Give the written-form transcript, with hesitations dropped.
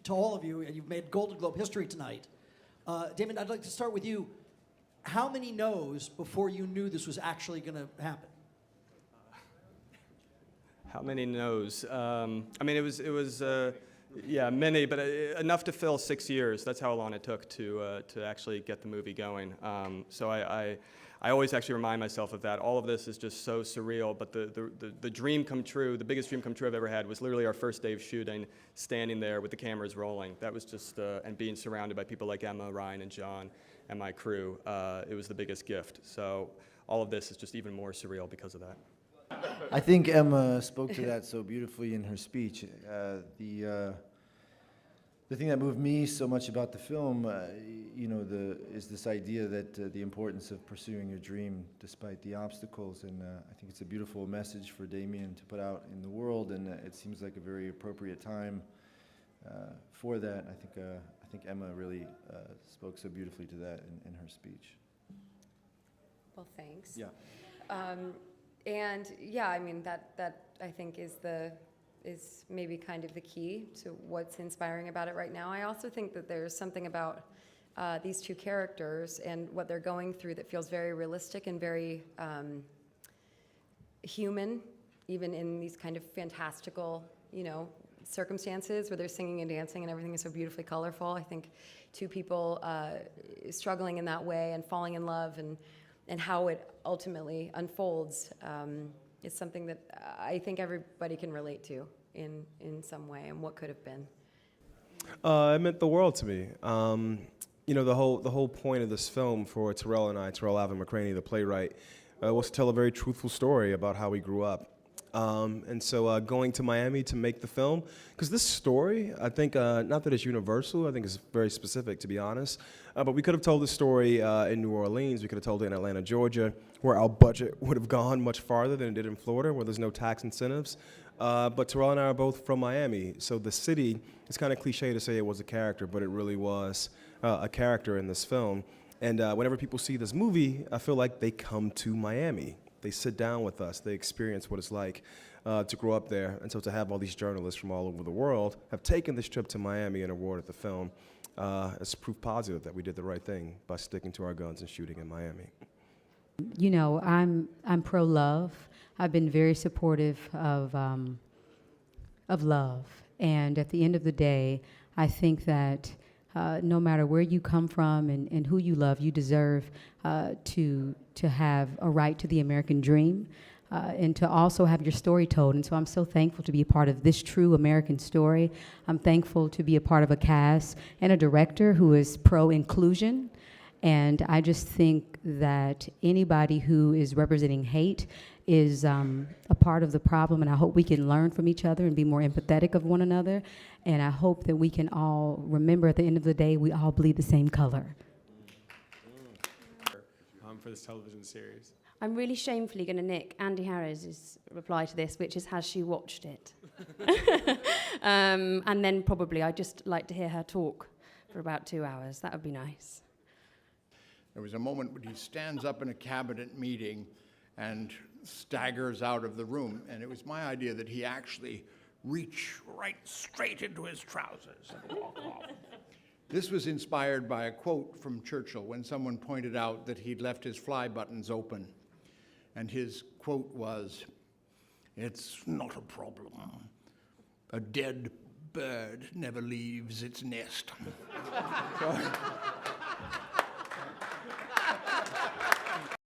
to all of you, and you've made Golden Globe history tonight. Damien, I'd like to start with you. How many no's before you knew this was actually going to happen? How many no's? I mean, it was yeah, many, but enough to fill 6 years. That's how long it took to actually get the movie going. So I always actually remind myself of that. All of this is just so surreal, but the dream come true, the biggest dream come true I've ever had was literally our first day of shooting, standing there with the cameras rolling. That was just, and being surrounded by people like Emma, Ryan, and John, and my crew. It was the biggest gift. So all of this is just even more surreal because of that. I think Emma spoke to that so beautifully in her speech. The thing that moved me so much about the film, is this idea that the importance of pursuing your dream despite the obstacles, and I think it's a beautiful message for Damien to put out in the world, and it seems like a very appropriate time for that. I think Emma really spoke so beautifully to that in her speech. Well, thanks. Yeah. And yeah, I mean that I think is maybe kind of the key to what's inspiring about it right now. I also think that there's something about these two characters and what they're going through that feels very realistic and very human, even in these kind of fantastical, circumstances where they're singing and dancing and everything is so beautifully colorful. I think two people struggling in that way and falling in love and how it ultimately unfolds is something that I think everybody can relate to in some way, and what could have been. It meant the world to me. The whole point of this film for Terrell and I, Terrell Alvin McCraney, the playwright, was to tell a very truthful story about how we grew up. And so going to Miami to make the film, because this story, I think, not that it's universal, I think it's very specific, to be honest, but we could have told the story in New Orleans, we could have told it in Atlanta, Georgia, where our budget would have gone much farther than it did in Florida, where there's no tax incentives. But Terrell and I are both from Miami, so the city, it's kind of cliche to say it was a character, but it really was a character in this film. And whenever people see this movie, I feel like they come to Miami. They sit down with us. They experience what it's like to grow up there. And so to have all these journalists from all over the world have taken this trip to Miami and awarded the film, it's proof positive that we did the right thing by sticking to our guns and shooting in Miami. I'm pro-love. I've been very supportive of love. And at the end of the day, I think that no matter where you come from and who you love, you deserve to have a right to the American dream and to also have your story told. And so I'm so thankful to be a part of this true American story. I'm thankful to be a part of a cast and a director who is pro-inclusion. And I just think that anybody who is representing hate is a part of the problem, and I hope we can learn from each other and be more empathetic of one another. And I hope that we can all remember at the end of the day, we all bleed the same color. For this television series. I'm really shamefully going to nick Andy Harris's reply to this, which is, has she watched it? And then probably I'd just like to hear her talk for about 2 hours. That would be nice. There was a moment when he stands up in a cabinet meeting and staggers out of the room, and it was my idea that he actually reach right straight into his trousers and walk off. This was inspired by a quote from Churchill when someone pointed out that he'd left his fly buttons open. And his quote was, "It's not a problem. A dead bird never leaves its nest." So,